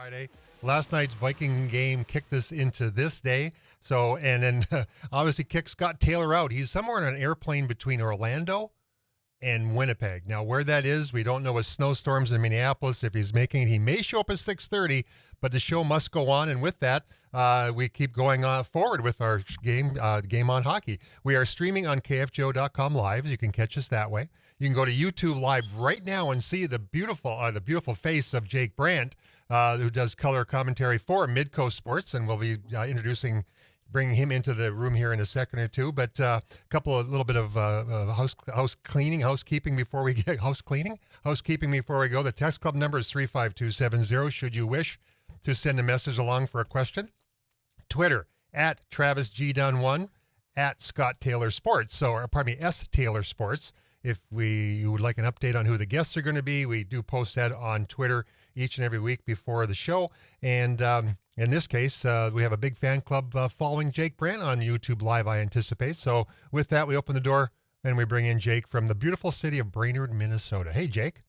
Friday. Last night's Viking game kicked us into this day. So, and then obviously kicked Scott Taylor out. He's somewhere on an airplane between Orlando and Winnipeg. Now, where that is, we don't know with snowstorms in Minneapolis. If he's making it, he may show up at 6:30, but the show must go on. And with that, we keep going forward with our game, Game on Hockey. We are streaming on KFGO.com live. You can catch us that way. You can go to YouTube Live right now and see the beautiful face of Jake Brandt, who does color commentary for Midcoast Sports, and we'll be bringing him into the room here in a second or two. But a little bit of housekeeping before we get housekeeping before we go. The text club number is 35270. Should you wish to send a message along for a question, Twitter at Travis G Dunn 1, at Scott Taylor Sports. So, S Taylor Sports. If you would like an update on who the guests are going to be, we do post that on Twitter each and every week before the show. And in this case, we have a big fan club following Jake Brandt on YouTube Live, I anticipate. So with that, we open the door and we bring in Jake from the beautiful city of Brainerd, Minnesota. Hey, Jake.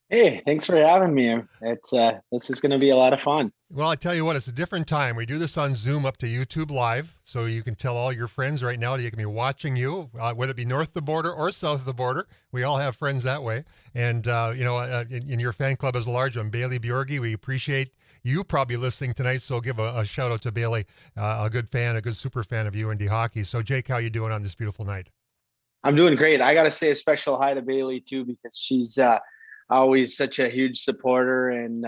Hey, thanks for having me. This is going to be a lot of fun. Well, I tell you what, it's a different time. We do this on Zoom up to YouTube Live, so you can tell all your friends right now that you can be watching you, whether it be north of the border or south of the border. We all have friends that way. And, in your fan club is a large one. Bailey Bjorgi, we appreciate you probably listening tonight, so give a shout out to Bailey, a good super fan of UND hockey. So, Jake, how you doing on this beautiful night? I'm doing great. I got to say a special hi to Bailey, too, because she's always such a huge supporter, and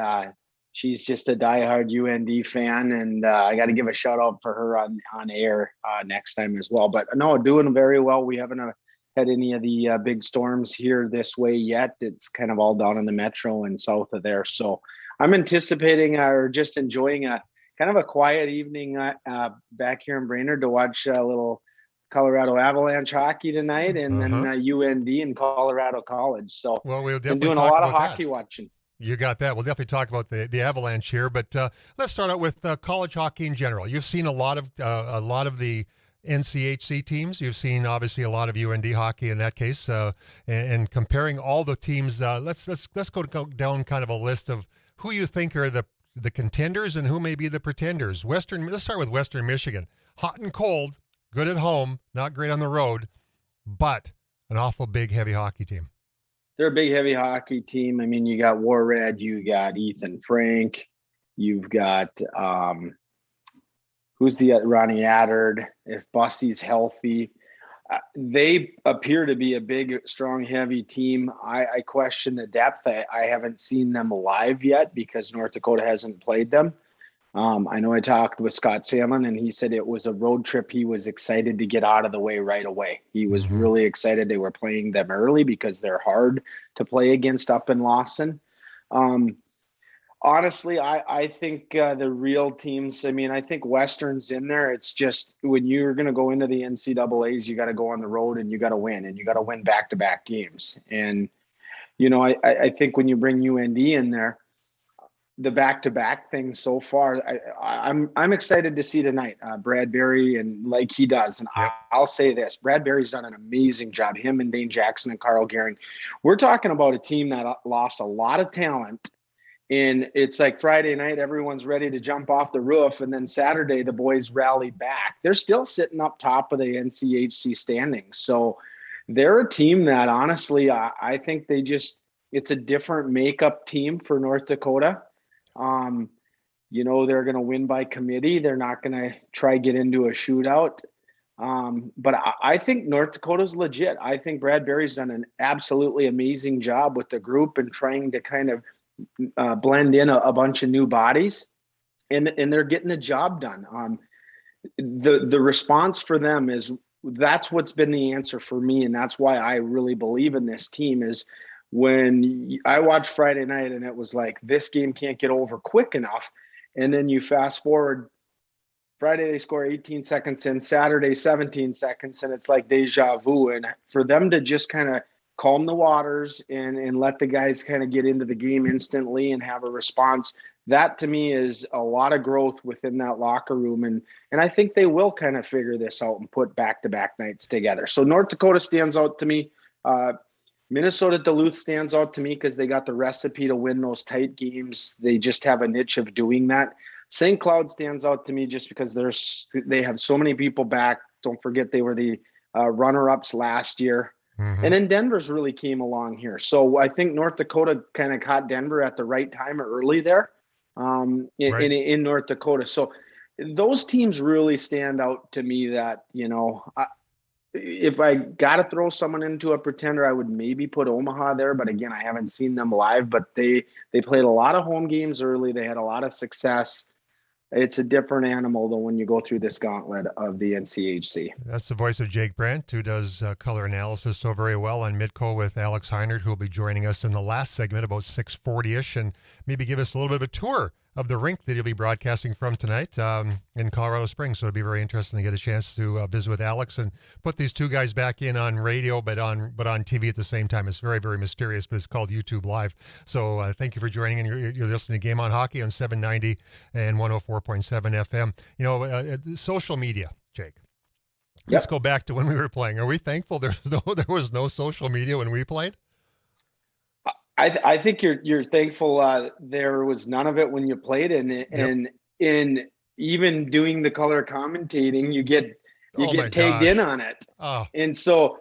she's just a diehard UND fan, and I got to give a shout out for her on air next time as well. But no, doing very well. We haven't had any of the big storms here this way yet. It's kind of all down in the metro and south of there. So I'm anticipating or just enjoying a kind of a quiet evening back here in Brainerd to watch a little Colorado Avalanche hockey tonight, and then UND and Colorado College. So we'll been doing a lot of hockey watching. You got that. We'll definitely talk about the Avalanche here, but let's start out with college hockey in general. You've seen a lot of the NCHC teams. You've seen obviously a lot of UND hockey in that case, and comparing all the teams. Let's go down kind of a list of who you think are the contenders and who may be the pretenders. Let's start with Western Michigan. Hot and cold. Good at home, not great on the road, but an awful big, heavy hockey team. They're a big, heavy hockey team. I mean, you got Warred, you got Ethan Frank, you've got who's the Ronnie Addard. If Bussy's healthy, they appear to be a big, strong, heavy team. I question the depth. I haven't seen them live yet because North Dakota hasn't played them. I know I talked with Scott Salmon, and he said it was a road trip. He was excited to get out of the way right away. He was really excited they were playing them early because they're hard to play against up in Lawson. Honestly, I think the real teams, I think Western's in there. It's just when you're going to go into the NCAAs, you got to go on the road and you got to win, and you got to win back-to-back games. And, I think when you bring UND in there, the back-to-back thing so far, I'm excited to see tonight. Brad Berry, and like he does, and yep. I'll say this: Brad Berry's done an amazing job. Him and Dane Jackson and Carl Gehring. We're talking about a team that lost a lot of talent, and it's like Friday night, everyone's ready to jump off the roof, and then Saturday the boys rally back. They're still sitting up top of the NCHC standings, so they're a team that honestly, I think it's a different makeup team for North Dakota. They're going to win by committee. They're not going to try get into a shootout. But I think North Dakota's legit. I think Brad Berry's done an absolutely amazing job with the group and trying to kind of blend in a bunch of new bodies, and they're getting the job done. The response for them that's what's been the answer for me. And that's why I really believe in this team is, when I watched Friday night and it was like, this game can't get over quick enough. And then you fast forward, Friday they score 18 seconds in, Saturday 17 seconds, and it's like deja vu. And for them to just kind of calm the waters and let the guys kind of get into the game instantly and have a response, that to me is a lot of growth within that locker room. And I think they will kind of figure this out and put back-to-back nights together. So North Dakota stands out to me. Minnesota Duluth stands out to me because they got the recipe to win those tight games. They just have a niche of doing that. St. Cloud stands out to me just because they have so many people back. Don't forget they were the runner-ups last year. Mm-hmm. And then Denver's really came along here. So I think North Dakota kind of caught Denver at the right time early there in North Dakota. So those teams really stand out to me that, if I got to throw someone into a pretender, I would maybe put Omaha there. But again, I haven't seen them live, but they played a lot of home games early. They had a lot of success. It's a different animal than when you go through this gauntlet of the NCHC. That's the voice of Jake Brandt, who does color analysis so very well on Midco with Alex Heinert, who will be joining us in the last segment about 6:40-ish, and maybe give us a little bit of a tour of the rink that he'll be broadcasting from tonight in Colorado Springs. So it'll be very interesting to get a chance to visit with Alex and put these two guys back in on radio, but on TV at the same time. It's very, very mysterious, but it's called YouTube Live. So thank you for joining in. You're listening to Game On Hockey on 790 and 104.7 FM. Social media, Jake. Let's go back to when we were playing. Are we thankful there was no social media when we played? I think you're thankful there was none of it when you played, and in even doing the color commentating, you get tagged in on it. Oh. And so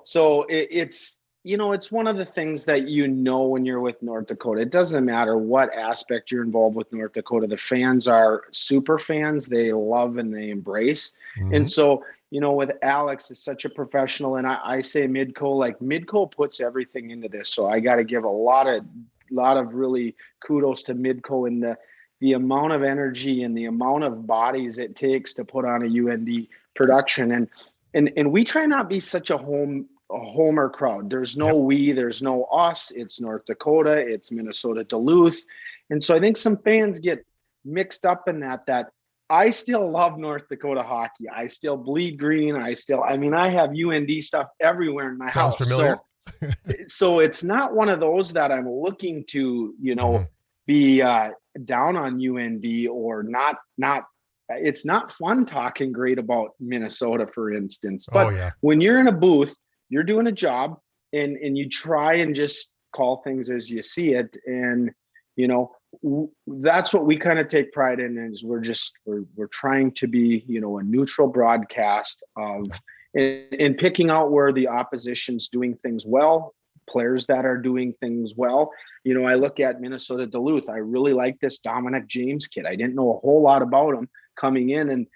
it's it's one of the things that when you're with North Dakota. It doesn't matter what aspect you're involved with North Dakota. The fans are super fans. They love and they embrace. Mm-hmm. And so with Alex is such a professional, and I say Midco puts everything into this. So I got to give a lot of really kudos to Midco and the amount of energy and the amount of bodies it takes to put on a UND production. And we try not be such a homer crowd. There's no there's no us. It's North Dakota. It's Minnesota Duluth. And so I think some fans get mixed up in that I still love North Dakota hockey. I still bleed green. I have UND stuff everywhere in my house. Sounds familiar. So it's not one of those that I'm looking to, mm-hmm. be down on UND or not. It's not fun talking great about Minnesota, for instance. But when you're in a booth, you're doing a job and you try and just call things as you see it. And, that's what we kind of take pride in, is we're trying to be, a neutral broadcast of and picking out where the opposition's doing things well, players that are doing things well. I look at Minnesota Duluth. I really like this Dominic James kid. I didn't know a whole lot about him coming in, and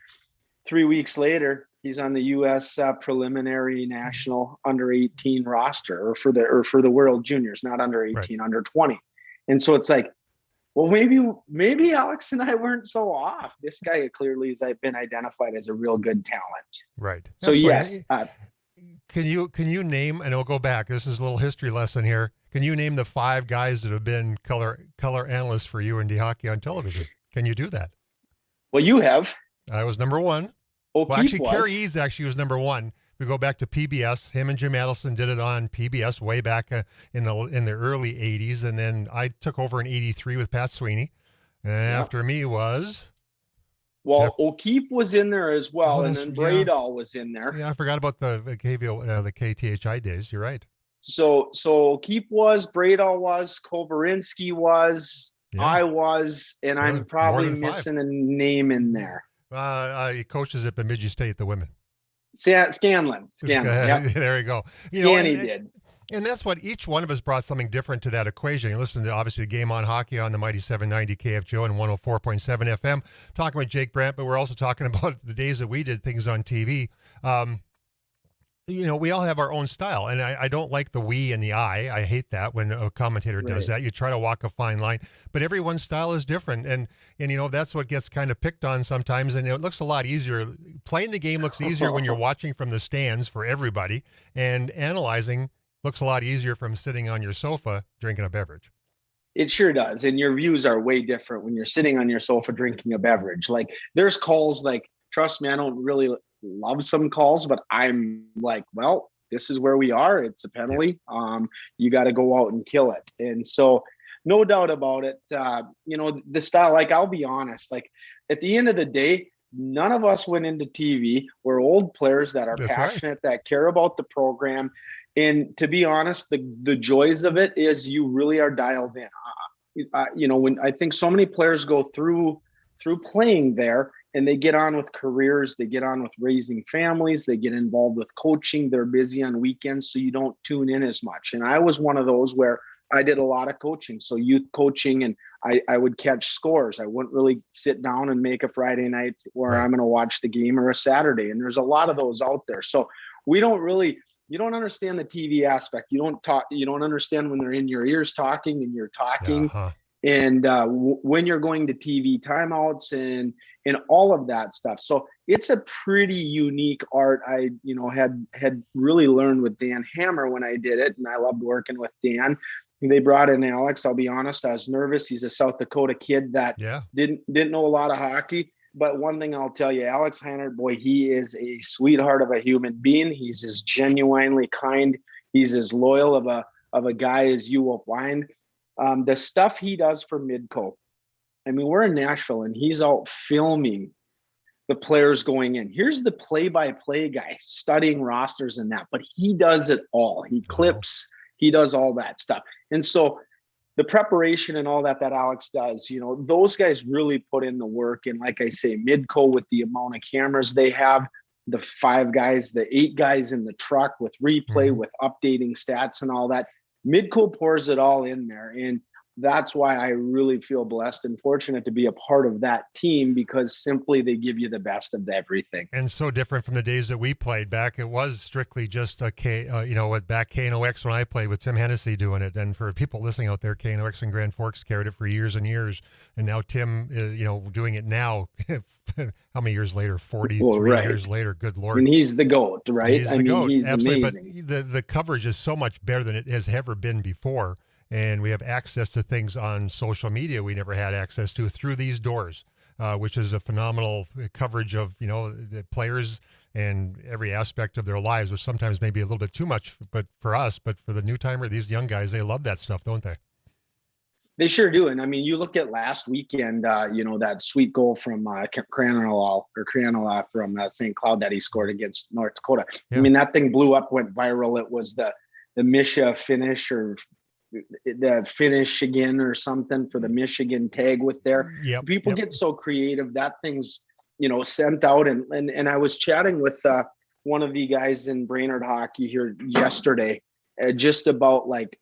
3 weeks later, he's on the U.S. preliminary national under 18 roster, or for the World Juniors, not under 18, under 20. And so it's like, well, maybe Alex and I weren't so off. This guy clearly has been identified as a real good talent. Right. So yes. Can you name, and I'll go back, this is a little history lesson here. Can you name the 5 guys that have been color analysts for UND Hockey on television? Can you do that? Well, you have. I was number 1. Kerry Eads was number 1. We go back to PBS. Him and Jim Adelson did it on PBS way back in the early 80s. And then I took over in 83 with Pat Sweeney. And after me was... Well, O'Keefe was in there as well, and then Bradall was in there. Yeah, I forgot about the KVO, the KTHI days. You're right. So O'Keefe was, Bradall was, Kovarinsky was, I was, and I'm probably missing a name in there. He coaches at Bemidji State, the women. Scanlon. Yep. There you go. He did. And that's what each one of us brought something different to that equation. You listen to, obviously, Game On Hockey on the mighty 790 KFGO and 104.7 FM, talking with Jake Brandt, but we're also talking about the days that we did things on TV. We all have our own style, and I don't like the we and the I. I hate that when a commentator does that. You try to walk a fine line, but everyone's style is different, and that's what gets kind of picked on sometimes, and it looks a lot easier. Playing the game looks easier when you're watching from the stands for everybody, and analyzing looks a lot easier from sitting on your sofa drinking a beverage. It sure does, and your views are way different when you're sitting on your sofa drinking a beverage. Like, there's calls, like, trust me, I don't really love some calls, but I'm like, well, this is where we are. It's a penalty. You got to go out and kill it. And so no doubt about it. The style, like, I'll be honest, like, at the end of the day, none of us went into TV. We're old players that are passionate, that care about the program. And to be honest, the joys of it is you really are dialed in. When I think so many players go through playing there and they get on with careers, they get on with raising families, they get involved with coaching, they're busy on weekends, so you don't tune in as much. And I was one of those where I did a lot of coaching, so youth coaching, and I would catch scores. I wouldn't really sit down and make a Friday night where Right. I'm going to watch the game, or a Saturday. And there's a lot of those out there. So we don't really, you don't understand the TV aspect. You don't understand when they're in your ears talking and you're talking. Uh-huh. And when you're going to TV timeouts and all of that stuff. So it's a pretty unique art. I had really learned with Dan Hammer when I did it, and I loved working with Dan. They brought in Alex. I'll be honest, I was nervous. He's a South Dakota kid that didn't know a lot of hockey. But one thing I'll tell you, Alex Heinert, boy, he is a sweetheart of a human being. He's as genuinely kind. He's as loyal of a guy as you will find. The stuff he does for Midco. I mean, we're in Nashville and he's out filming the players going in. Here's the play-by-play guy studying rosters and that, but he does it all. He clips, he does all that stuff. And so the preparation and all that Alex does, those guys really put in the work. And like I say, Midco, with the amount of cameras they have, the 5 guys, the 8 guys in the truck with replay, with updating stats and all that, Midco pours it all in there. And that's why I really feel blessed and fortunate to be a part of that team, because simply they give you the best of everything. And so different from the days that we played back. It was strictly just back KNOX when I played with Tim Hennessy doing it. And for people listening out there, KNOX in Grand Forks carried it for years and years. And now Tim is, doing it now. How many years later? 43 years later. Good Lord. And he's the GOAT, right? He's the GOAT. He's absolutely amazing. But the coverage is so much better than it has ever been before. And we have access to things on social media we never had access to through these doors, which is a phenomenal coverage of, the players and every aspect of their lives, which sometimes may be a little bit too much, but for us, but for the new timer, these young guys, they love that stuff, don't they? They sure do. And I mean, you look at last weekend, that sweet goal from Cranola from St. Cloud that he scored against North Dakota. Yeah. I mean, that thing blew up, went viral. It was the Misha finish, or the finish again or something for the Michigan tag with there. People get so creative. That thing's, sent out. And I was chatting with one of the guys in Brainerd hockey here yesterday, just about like,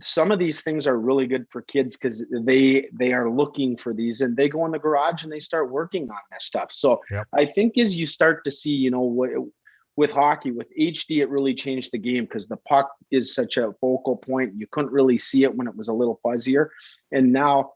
some of these things are really good for kids because they are looking for these, and they go in the garage and they start working on this stuff. So I think as you start to see, with hockey, with HD, it really changed the game because the puck is such a focal point. You couldn't really see it when it was a little fuzzier. And now,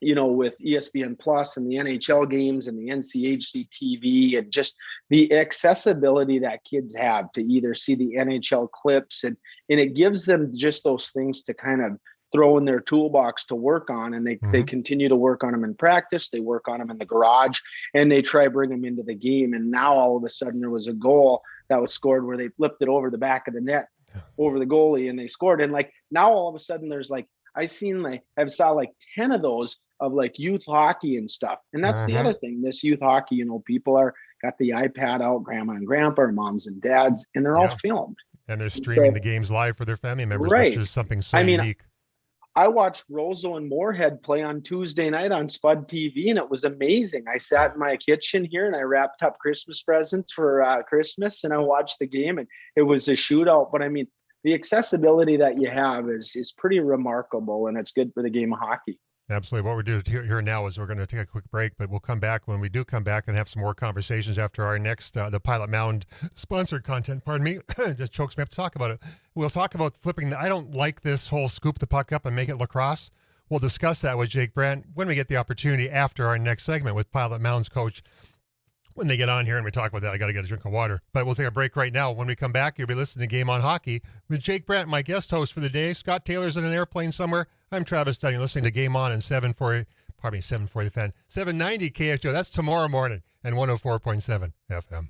with ESPN Plus and the NHL games and the NCHC TV and just the accessibility that kids have to either see the NHL clips, and it gives them just those things to kind of throw in their toolbox to work on. And they continue to work on them in practice. They work on them in the garage, and they try to bring them into the game. And now all of a sudden there was a goal that was scored where they flipped it over the back of the net, over the goalie, and they scored. And like now all of a sudden there's like, I've saw like 10 of those of like youth hockey and stuff. And that's the other thing, this youth hockey, people got the iPad out, grandma and grandpa, or moms and dads, and they're all filmed. And they're streaming the games live for their family members, which is something so unique. I watched Roseau and Moorhead play on Tuesday night on Spud TV, and it was amazing. I sat in my kitchen here and I wrapped up Christmas presents for Christmas, and I watched the game, and it was a shootout. But I mean, the accessibility that you have is pretty remarkable, and it's good for the game of hockey. Absolutely. What we're doing here now is we're going to take a quick break, but we'll come back when we do come back and have some more conversations after our next, the Pilot Mound sponsored content. Pardon me. It just chokes me up to talk about it. We'll talk about flipping. I don't like this whole scoop the puck up and make it lacrosse. We'll discuss that with Jake Brandt when we get the opportunity after our next segment with Pilot Mound's coach. When they get on here and we talk about that, I got to get a drink of water. But we'll take a break right now. When we come back, you'll be listening to Game on Hockey with Jake Brandt, my guest host for the day. Scott Taylor's in an airplane somewhere. I'm Travis Dunn. You're listening to Game On and 740 the Fan. 790 KFGO. That's tomorrow morning and 104.7 FM.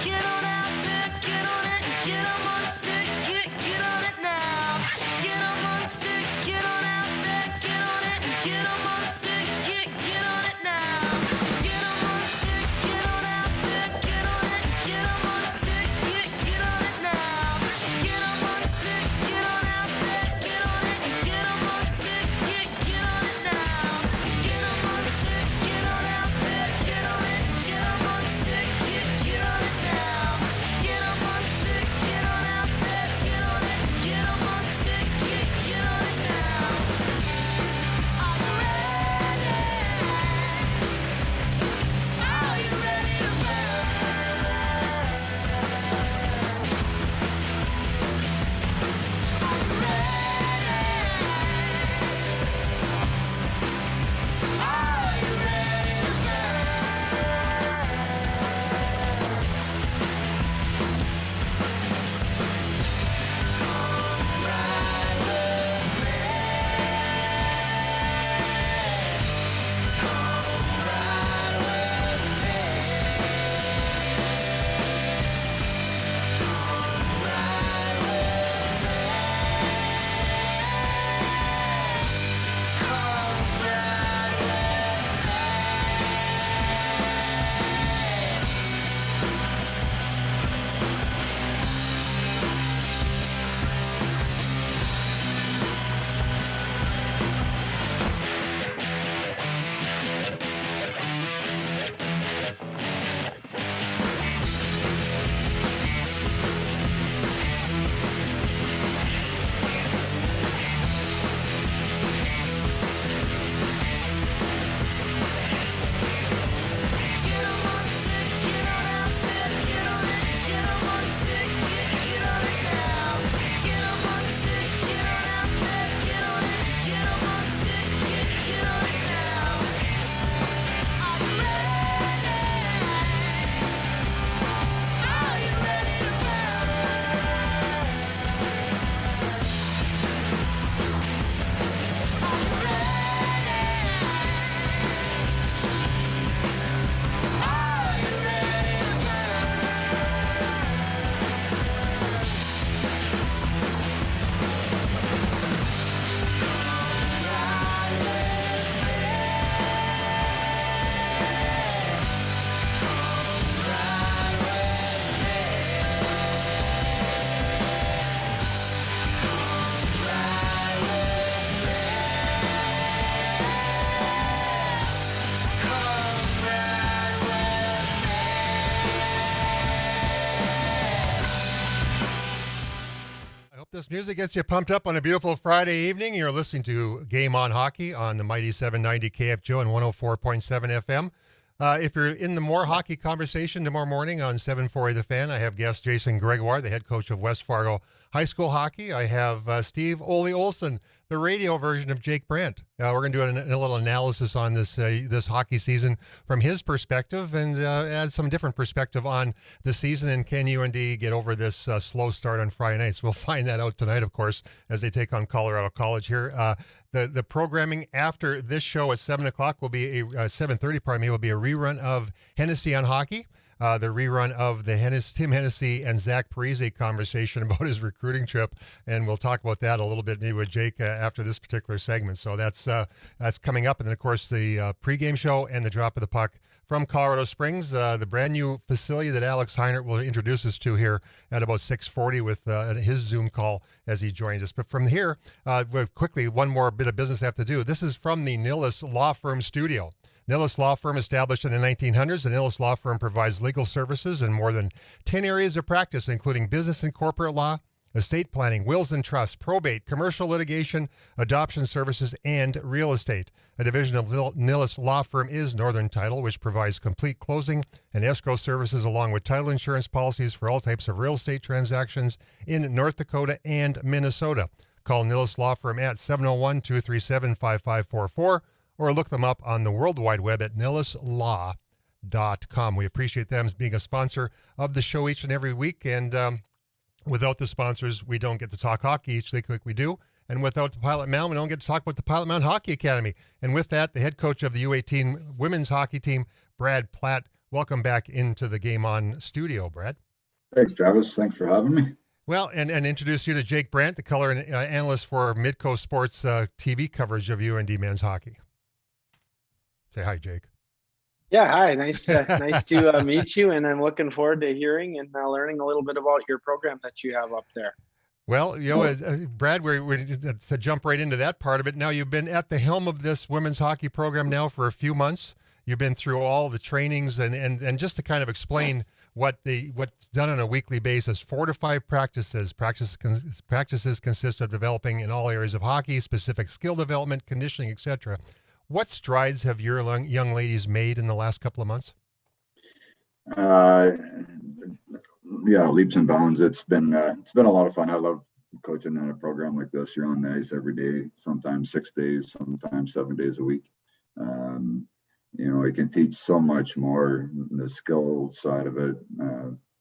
Get on out there, get on it, get amongst it, get on it now. This music gets you pumped up on a beautiful Friday evening. You're listening to Game On Hockey on the mighty 790 KFGO and 104.7 FM. If you're in the more hockey conversation tomorrow morning on 740 The Fan, I have guest Jason Gregoire, the head coach of West Fargo High School Hockey. I have Steve Ole Olson, the radio version of Jake Brandt. We're going to do a little analysis on this hockey season from his perspective and add some different perspective on the season. And can UND get over this slow start on Friday nights? We'll find that out tonight, of course, as they take on Colorado College here. The programming after this show at 7 o'clock will be 7:30. Pardon me, will be a rerun of Hennessy on Hockey. The rerun of the Tim Hennessy and Zach Parise conversation about his recruiting trip, and we'll talk about that a little bit maybe with Jake after this particular segment. So that's coming up, and then of course the pregame show and the drop of the puck from Colorado Springs, the brand new facility that Alex Heinert will introduce us to here at about 6:40 with his Zoom call as he joins us. But from here, quickly, one more bit of business I have to do. This is from the Nilles Law Firm studio. Nilles Law Firm, established in the 1900s, the Nilles Law Firm provides legal services in more than 10 areas of practice, including business and corporate law, estate planning, wills and trusts, probate, commercial litigation, adoption services, and real estate. A division of Nilles Law Firm is Northern Title, which provides complete closing and escrow services along with title insurance policies for all types of real estate transactions in North Dakota and Minnesota. Call Nilles Law Firm at 701-237-5544 or look them up on the World Wide Web at nilleslaw.com. We appreciate them as being a sponsor of the show each and every week, and without the sponsors, we don't get to talk hockey each week like we do. And without the Pilot Mound, we don't get to talk about the Pilot Mound Hockey Academy. And with that, the head coach of the U18 women's hockey team, Brad Platt. Welcome back into the Game On studio, Brad. Thanks, Travis. Thanks for having me. Well, and introduce you to Jake Brandt, the color analyst for Midco Sports TV coverage of UND men's hockey. Say hi, Jake. Yeah, hi. Nice to meet you, and I'm looking forward to hearing and learning a little bit about your program that you have up there. Well, as, Brad, we're to jump right into that part of it. Now, you've been at the helm of this women's hockey program now for a few months. You've been through all the trainings, and just to kind of explain what's done on a weekly basis, 4 to 5 practices. Practices consist of developing in all areas of hockey, specific skill development, conditioning, etc. What strides have your young ladies made in the last couple of months? Uh, yeah, leaps and bounds. It's been a lot of fun. I love coaching in a program like this. You're on the ice every day, sometimes 6 days, sometimes 7 days a week. You can teach so much more, the skill side of it,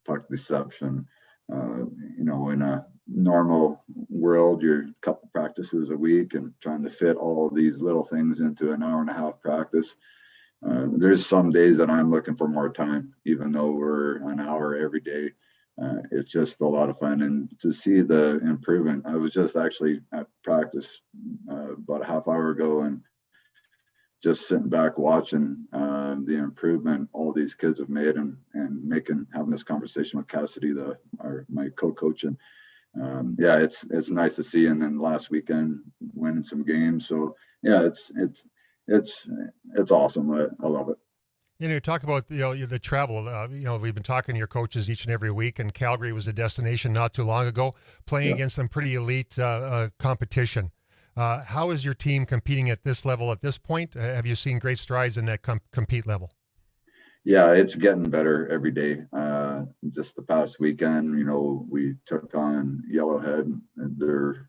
puck deception. In a normal world, you're a couple practices a week and trying to fit all these little things into an hour and a half practice. There's some days that I'm looking for more time, even though we're an hour every day. It's just a lot of fun, and to see the improvement. I was just actually at practice about a half hour ago, and just sitting back watching the improvement all these kids have made, and having this conversation with Cassidy, my co-coach, and it's nice to see. And then last weekend winning some games, so yeah, it's awesome. I love it. You talk about the travel. We've been talking to your coaches each and every week, and Calgary was a destination not too long ago, playing against some pretty elite competition. How is your team competing at this level at this point? Have you seen great strides in that compete level? Yeah, it's getting better every day. Just the past weekend, we took on Yellowhead. They're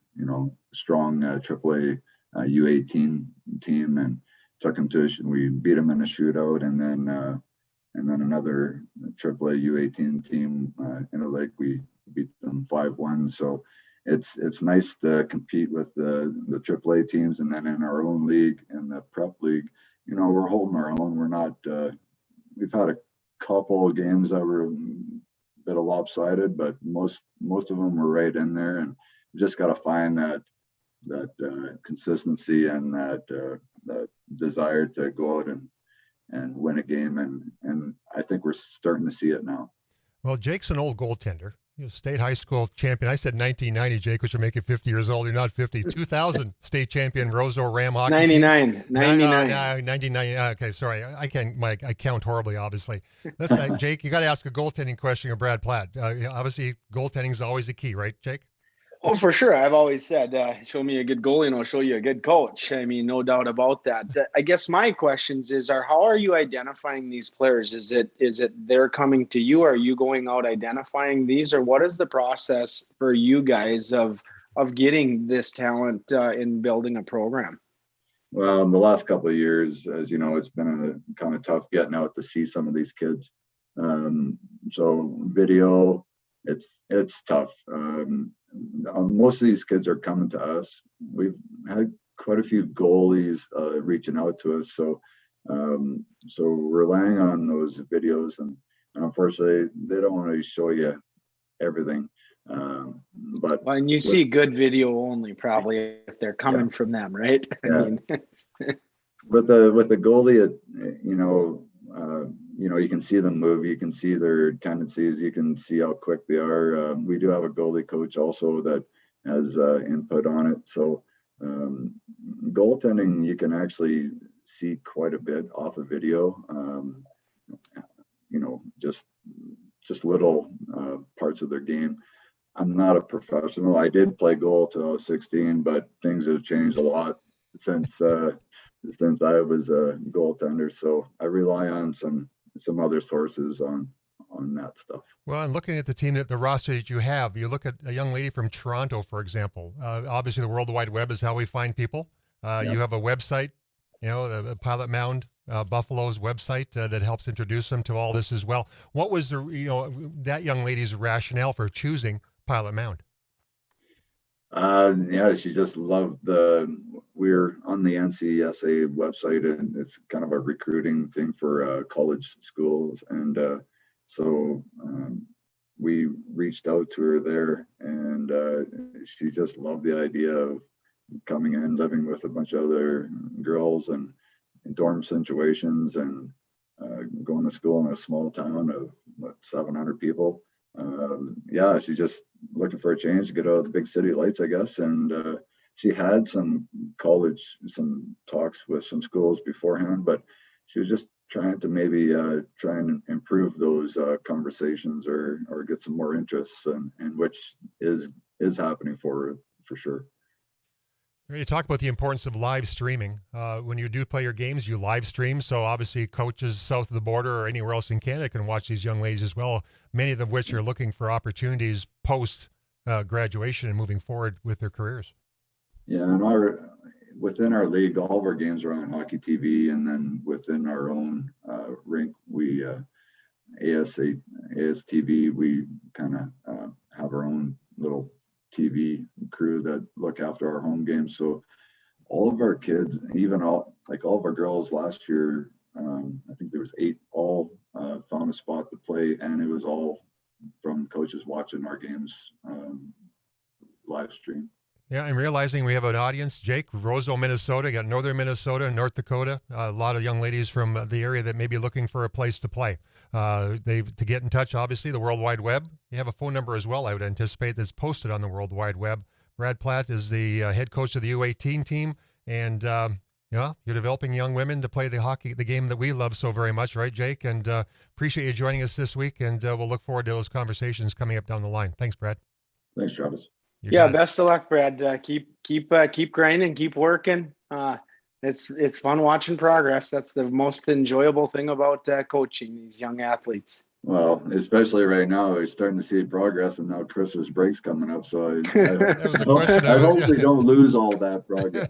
strong AAA U18 team, and took them we beat them in a shootout, and then another AAA U18 team in a lake, we beat them 5-1. So it's nice to compete with the AAA teams, and then in our own league, in the prep league, we're holding our own. We're not. We've had a couple of games that were a bit of lopsided, but most of them were right in there, and we just got to find that consistency and that desire to go out and win a game, and I think we're starting to see it now. Well, Jake's an old goaltender. State high school champion. I said 1990, Jake, which would make you 50 years old. You're not 50. 2000 state champion, Roseau Ram hockey 99. team. 99. Okay, sorry. I can't. I count horribly, obviously. Listen, Jake, you got to ask a goaltending question of Brad Platt. Obviously, goaltending is always the key, right, Jake? Oh, for sure. I've always said, show me a good goalie and I'll show you a good coach. I mean, no doubt about that. I guess my questions are how are you identifying these players? Is it they're coming to you? Are you going out identifying these, or what is the process for you guys of getting this talent in building a program? Well, in the last couple of years, as you know, it's been a kind of tough getting out to see some of these kids. So video, it's tough. Most of these kids are coming to us. We've had quite a few goalies reaching out to us, so relying on those videos, and unfortunately, they don't want to show you everything. But when you see good video only, probably if they're coming from them, right? Yeah. I mean, with the goalie, you can see them move, you can see their tendencies, you can see how quick they are. We do have a goalie coach also that has input on it. So goaltending, you can actually see quite a bit off of video. Just little parts of their game. I'm not a professional. I did play goal till I was 16, but things have changed a lot since I was a goaltender. So I rely on some other sources on that stuff. Well, and looking at the roster that you have, you look at a young lady from Toronto, for example. Obviously, the World Wide Web is how we find people. You have a website, the Pilot Mound Buffalo's website that helps introduce them to all this as well. What was that young lady's rationale for choosing Pilot Mound? She just loved we're on the NCSA website, and it's kind of a recruiting thing for college schools. And so we reached out to her there, and she just loved the idea of coming in, living with a bunch of other girls, and dorm situations and going to school in a small town of 700 people. Yeah, she's just looking for a change to get out of the big city lights, I guess. And she had some talks with some schools beforehand, but she was just trying to maybe try and improve those conversations or get some more interest, and which is happening for sure. You talk about the importance of live streaming. When you do play your games, you live stream. So obviously coaches south of the border or anywhere else in Canada can watch these young ladies as well, many of them which are looking for opportunities post graduation and moving forward with their careers. Yeah, and within our league, all of our games are on Hockey TV, and then within our own rink, we ASTV, we kind of have our own little TV crew that look after our home games. So all of our kids, even all of our girls last year, I think there was 8, all found a spot to play, and it was all from coaches watching our games live stream. Yeah, and realizing we have an audience, Jake, Roseville, Minnesota, got northern Minnesota, North Dakota, a lot of young ladies from the area that may be looking for a place to play. To get in touch, obviously, the World Wide Web. You have a phone number as well, I would anticipate, that's posted on the World Wide Web. Brad Platt is the head coach of the U18 team, and you're developing young women to play the game that we love so very much, right, Jake? And appreciate you joining us this week, and we'll look forward to those conversations coming up down the line. Thanks, Brad. Thanks, Travis. Best of luck, Brad. Keep grinding, keep working. It's fun watching progress. That's the most enjoyable thing about coaching these young athletes. Well, especially right now, we're starting to see progress, and now Christmas break's coming up. So I hope we don't lose all that progress.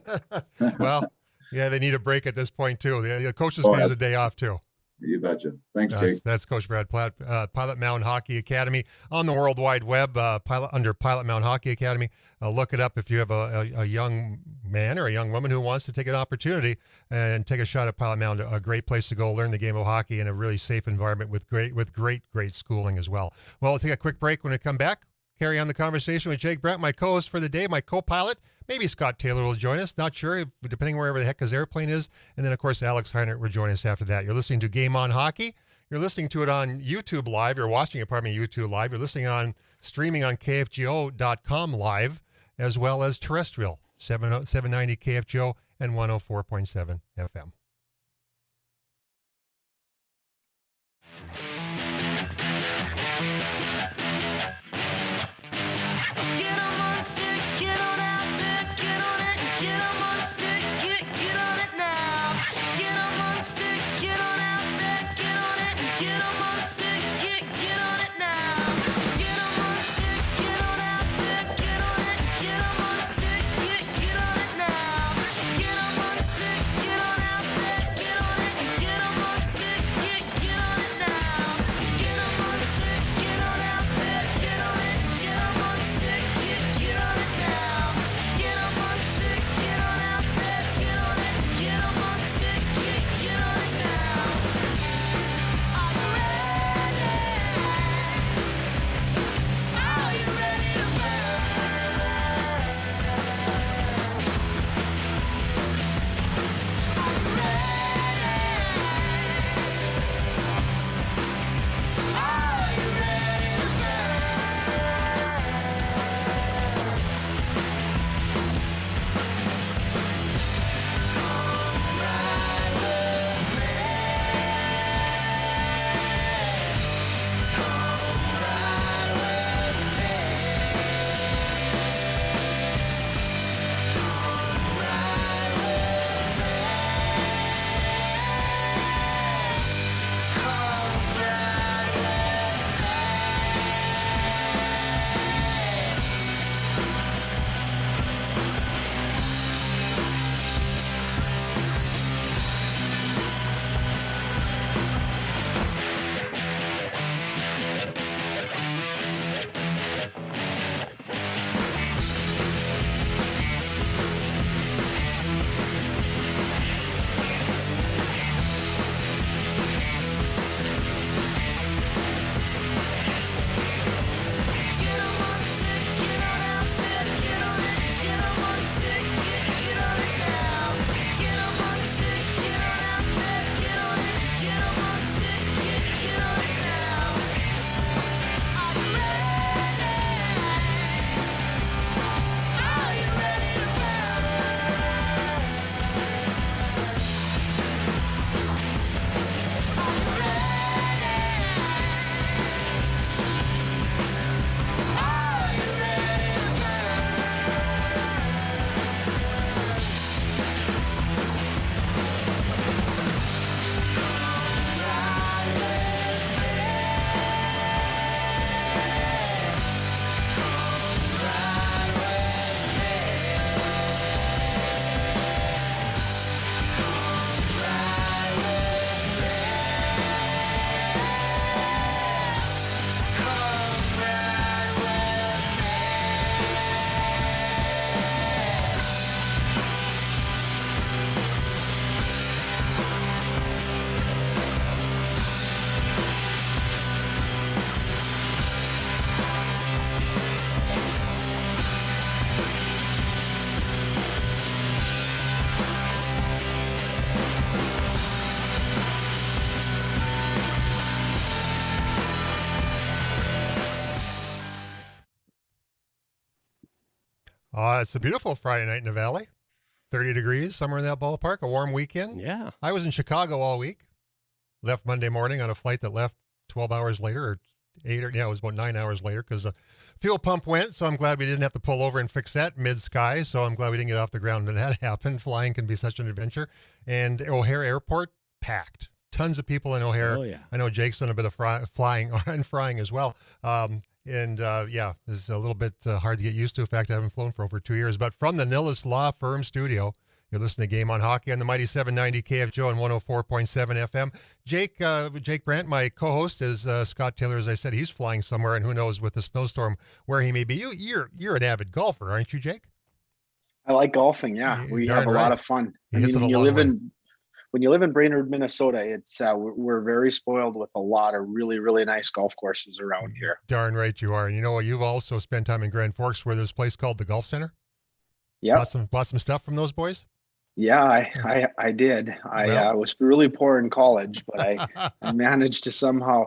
Well, yeah, they need a break at this point too. The coaches get a day off too. You betcha. Thanks, Jake. That's Coach Brad Platt, Pilot Mountain Hockey Academy on the World Wide Web, under Pilot Mountain Hockey Academy. Look it up if you have a young man or a young woman who wants to take an opportunity and take a shot at Pilot Mountain. A great place to go learn the game of hockey in a really safe environment with great schooling as well. Well, we'll take a quick break. When we come back, carry on the conversation with Jake Brandt, my co-host for the day, my co-pilot. Maybe Scott Taylor will join us. Not sure, depending wherever the heck his airplane is. And then, of course, Alex Heinert will join us after that. You're listening to Game On Hockey. You're listening to it on YouTube Live. You're watching it, YouTube Live. You're listening streaming on KFGO.com live, as well as terrestrial, 790 KFGO and 104.7 FM. It's a beautiful Friday night in the Valley. 30 degrees, somewhere in that ballpark, a warm weekend. Yeah. I was in Chicago all week. Left Monday morning on a flight that left 12 hours later, or it was about 9 hours later because the fuel pump went. So I'm glad we didn't have to pull over and fix that mid-sky. So I'm glad we didn't get off the ground when that happened. Flying can be such an adventure. And O'Hare Airport, packed. Tons of people in O'Hare. Oh, yeah. I know Jake's done a bit of flying and frying as well. It's a little bit hard to get used to. In fact, I haven't flown for over 2 years. But from the Nillis Law Firm studio, you're listening to Game on Hockey on the mighty 790 KFGO and 104.7 FM. Jake Brandt, my co-host, is Scott Taylor. As I said, he's flying somewhere, and who knows with the snowstorm where he may be. You're an avid golfer, aren't you, Jake? I like golfing. Yeah, we have a lot of fun. When you live in Brainerd, Minnesota, it's we're very spoiled with a lot of really, really nice golf courses around here. Darn right you are. And you know what? You've also spent time in Grand Forks where there's a place called the Golf Center. Yeah. Bought some stuff from those boys? Yeah, I did. I was really poor in college, but I managed to somehow,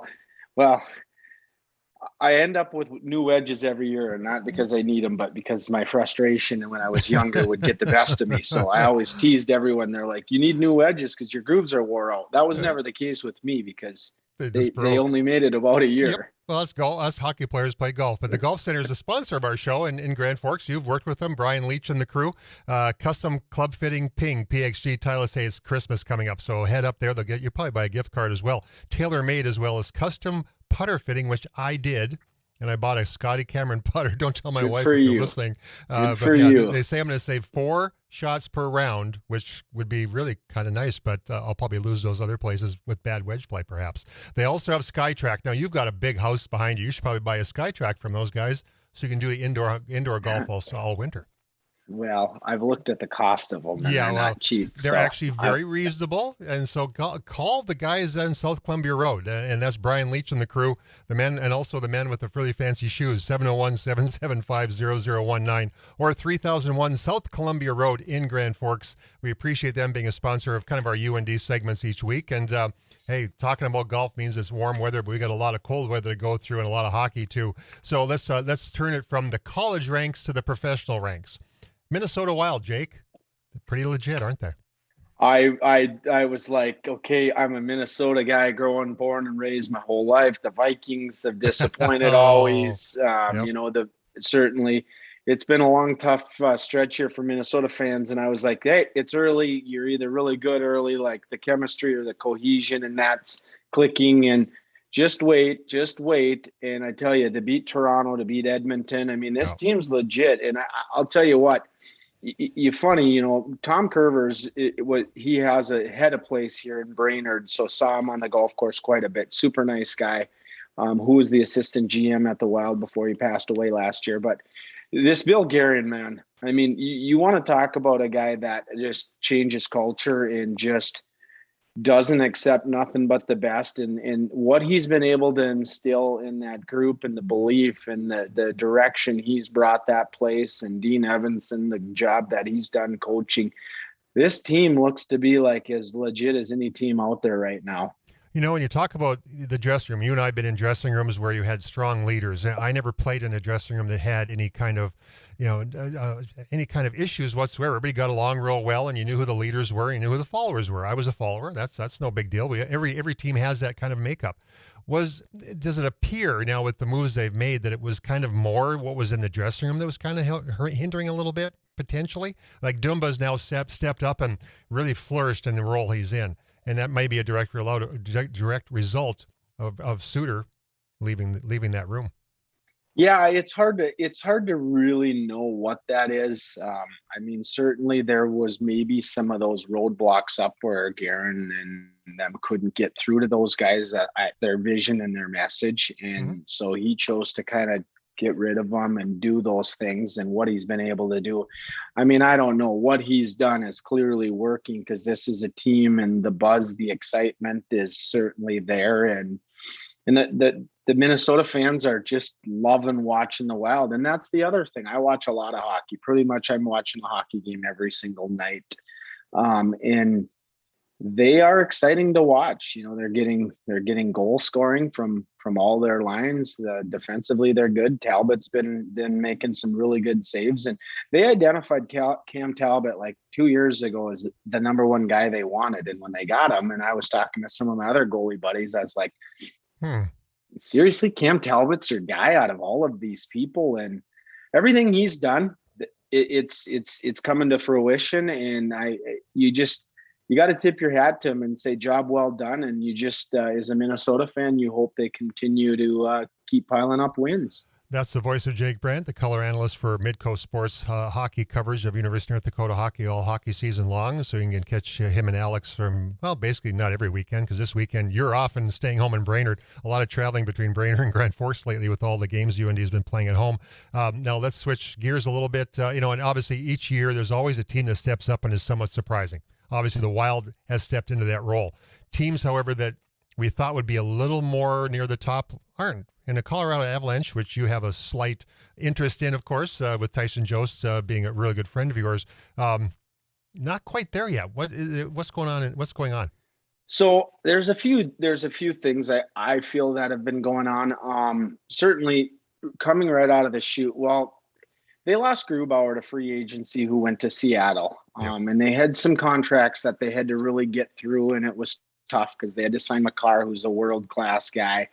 I end up with new wedges every year, and not because I need them, but because my frustration when I was younger would get the best of me. So I always teased everyone. They're like, you need new wedges because your grooves are wore out. That was never the case with me because they only made it about a year. Yep. Well, us hockey players play golf, but the Golf Center is a sponsor of our show in Grand Forks. You've worked with them, Brian Leach and the crew. Custom club fitting ping, PXG, Tyler say it's Christmas coming up, so head up there. They'll get you probably buy a gift card as well. Tailor made as well as custom putter fitting, which I did. And I bought a Scotty Cameron putter. Don't tell my wife if you're listening. They say I'm going to save 4 shots per round, which would be really kind of nice, but I'll probably lose those other places with bad wedge play, perhaps. They also have SkyTrack. Now, you've got a big house behind you. You should probably buy a SkyTrack from those guys so you can do indoor golf all winter. Well, I've looked at the cost of them, and they're not cheap. They're actually very reasonable, and so call the guys on South Columbia Road, and that's Brian Leach and the crew, the men, and also the men with the really fancy shoes, 701-775-0019, or 3001 South Columbia Road in Grand Forks. We appreciate them being a sponsor of kind of our UND segments each week, and hey, talking about golf means it's warm weather, but we got a lot of cold weather to go through and a lot of hockey too. So let's turn it from the college ranks to the professional ranks. Minnesota Wild, Jake, they're pretty legit, aren't they? I was like, okay, I'm a Minnesota guy, born and raised my whole life. The Vikings have disappointed always. Yep. Certainly it's been a long, tough stretch here for Minnesota fans. And I was like, hey, it's early. You're either really good early, like the chemistry or the cohesion, and that's clicking. And just wait. And I tell you, to beat Toronto, to beat Edmonton, I mean, this team's legit. And I'll tell you what, you're funny, Tom Curvers, he has a head of place here in Brainerd. So saw him on the golf course quite a bit. Super nice guy, who was the assistant GM at the Wild before he passed away last year. But this Bill Guerin, man, I mean, you want to talk about a guy that just changes culture and just doesn't accept nothing but the best, and what he's been able to instill in that group and the belief and the direction he's brought that place, and Dean Evanson, the job that he's done coaching. This team looks to be like as legit as any team out there right now. When you talk about the dressing room, you and I have been in dressing rooms where you had strong leaders. I never played in a dressing room that had any kind of, any kind of issues whatsoever. Everybody got along real well, and you knew who the leaders were, you knew who the followers were. I was a follower. That's no big deal. Every team has that kind of makeup. Does it appear now with the moves they've made that it was kind of more what was in the dressing room that was kind of hindering a little bit potentially? Like Dumba's now stepped up and really flourished in the role he's in. And that may be a direct result of Suter leaving that room. Yeah, it's hard to really know what that is. I mean, certainly there was maybe some of those roadblocks up where Guerin and them couldn't get through to those guys at their vision and their message, and so he chose to kind of get rid of them and do those things. And what he's been able to do, I mean, I don't know. What he's done is clearly working, because this is a team, and the buzz, the excitement is certainly there. And the Minnesota fans are just loving watching the Wild. And that's the other thing. I watch a lot of hockey. Pretty much I'm watching a hockey game every single night. And they are exciting to watch. They're getting goal scoring from all their lines. Defensively, they're good. Talbot's been making some really good saves, and they identified Cam Talbot like 2 years ago as the number one guy they wanted. And when they got him, and I was talking to some of my other goalie buddies, I was like, seriously, Cam Talbot's your guy out of all of these people, and everything he's done, it's coming to fruition. And you got to tip your hat to him and say, job well done. And you just, as a Minnesota fan, you hope they continue to keep piling up wins. That's the voice of Jake Brandt, the color analyst for Midcoast Sports hockey coverage of University of North Dakota hockey all hockey season long. So you can catch him and Alex from, well, basically not every weekend, because this weekend you're off and staying home in Brainerd. A lot of traveling between Brainerd and Grand Forks lately with all the games UND has been playing at home. Now let's switch gears a little bit. And obviously each year there's always a team that steps up and is somewhat surprising. Obviously the Wild has stepped into that role. Teams, however, that we thought would be a little more near the top aren't. And the Colorado Avalanche, which you have a slight interest in, of course, with Tyson Jost being a really good friend of yours, not quite there yet. What's going on? So there's a few things I feel that have been going on. Certainly coming right out of the chute. Well, they lost Grubauer to free agency, who went to Seattle, and they had some contracts that they had to really get through, and it was tough because they had to sign McCarr, who's a world-class guy.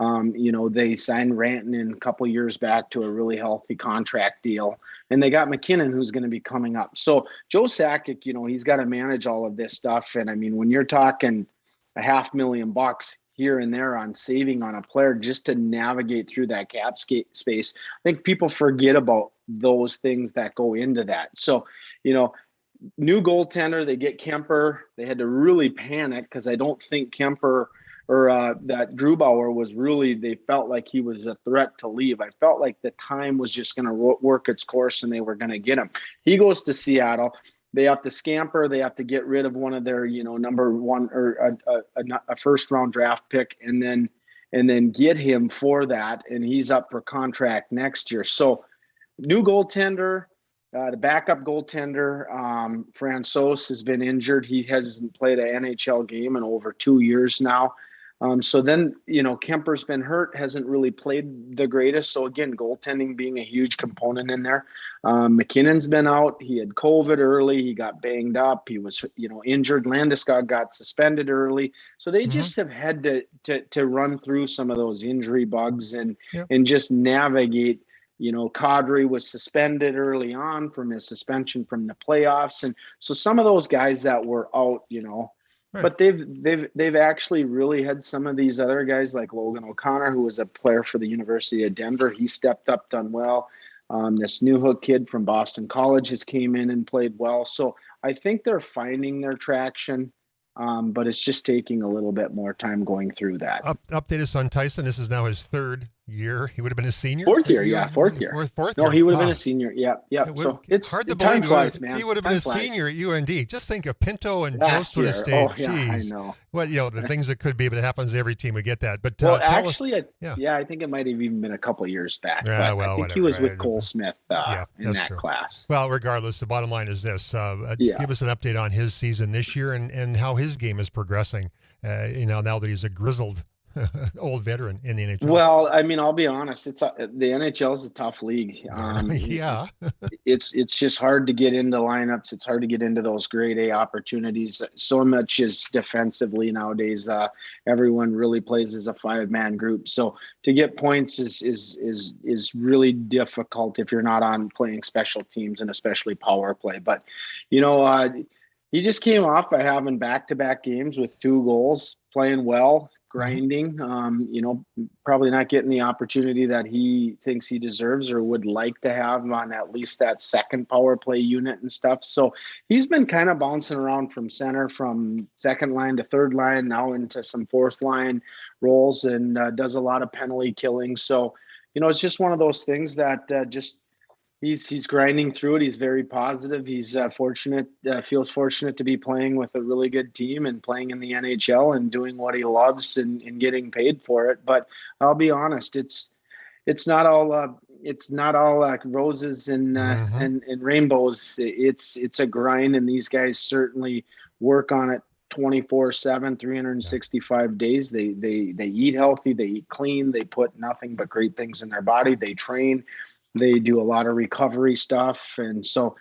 They signed Rantanen a couple years back to a really healthy contract deal, and they got McKinnon, who's going to be coming up. So Joe Sakic, he's got to manage all of this stuff. And I mean, when you're talking $500,000 here and there on saving on a player just to navigate through that cap space, I think people forget about those things that go into that. So, new goaltender, they get Kemper. They had to really panic because I don't think Kemper or that Grubauer was really, they felt like he was a threat to leave. I felt like the time was just going to work its course and they were going to get him. He goes to Seattle. They have to scamper. They have to get rid of one of their, number one or a first round draft pick and then get him for that. And he's up for contract next year. So new goaltender, the backup goaltender, Francouz, has been injured. He hasn't played an NHL game in over 2 years now. So then, Kemper's been hurt, hasn't really played the greatest. So again, goaltending being a huge component in there. McKinnon's been out. He had COVID early. He got banged up. He was, injured. Landeskog got suspended early. So they just have had to run through some of those injury bugs and just navigate. Kadri was suspended early on from his suspension from the playoffs. And so some of those guys that were out, right. But they've actually really had some of these other guys like Logan O'Connor, who was a player for the University of Denver. He stepped up, done well. This Newhook kid from Boston College has came in and played well. So I think they're finding their traction. But it's just taking a little bit more time going through that. Update us on Tyson. This is now his third year. He would have been a senior? Fourth year. No, he would have been a senior. Yeah. So it's hard to time believe flies, man. He would have been a senior at UND. Just think of Pinto and Jost would have stayed. Oh, yeah, I know. What, the things that could be, but it happens every team would get that. But actually, I think it might have even been a couple of years back. Yeah, I think he was with Cole Smith in that class. Well, regardless, the bottom line is this. Give us an update on his season this year and how his game is progressing, now that he's a grizzled old veteran in the NHL. Well, I mean, I'll be honest. The NHL is a tough league. It's just hard to get into lineups. It's hard to get into those grade A opportunities. So much is defensively nowadays. Everyone really plays as a 5-man group. So to get points is really difficult if you're not on playing special teams and especially power play. But he just came off by having back-to-back games with 2 goals, playing well, grinding, probably not getting the opportunity that he thinks he deserves or would like to have on at least that second power play unit and stuff. So he's been kind of bouncing around from center, from second line to third line, now into some fourth line roles, and does a lot of penalty killing. So, it's just one of those things that he's grinding through it. He's very positive. He's feels fortunate to be playing with a really good team and playing in the NHL and doing what he loves and getting paid for it. But I'll be honest, it's not all like roses and rainbows. It's a grind, and these guys certainly work on it 24/7, 365 days. They eat healthy, they eat clean, they put nothing but great things in their body. They train, they do a lot of recovery stuff. And so,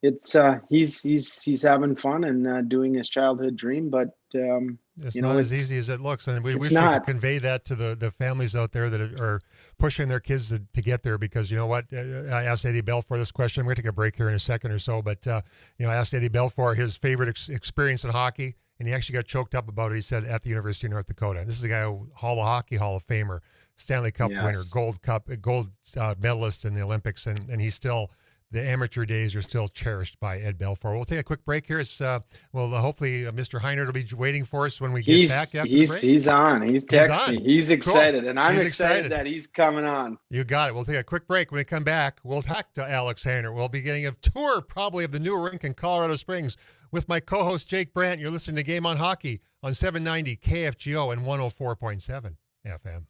it's he's having fun and doing his childhood dream, but it's not as easy as it looks, and we wish we not. could convey that to the families out there that are pushing their kids to get there. Because you know what, I asked Eddie Belfour this question. We're going to take a break here in a second or so, but I asked Eddie Belfour his favorite experience in hockey, and he actually got choked up about it. He said at the University of North Dakota. This is a guy who Hall of Famer, Stanley Cup winner, gold medalist in the Olympics, and he's still. The amateur days are still cherished by Ed Belfour. We'll take a quick break here. It's hopefully Mr. Heinert will be waiting for us when we get back after the break. He's on. He's texting me. He's excited, cool. And I'm excited that he's coming on. You got it. We'll take a quick break. When we come back, we'll talk to Alex Heinert. We'll be getting a tour probably of the new rink in Colorado Springs with my co-host Jake Brandt. You're listening to Game on Hockey on 790 KFGO and 104.7 FM.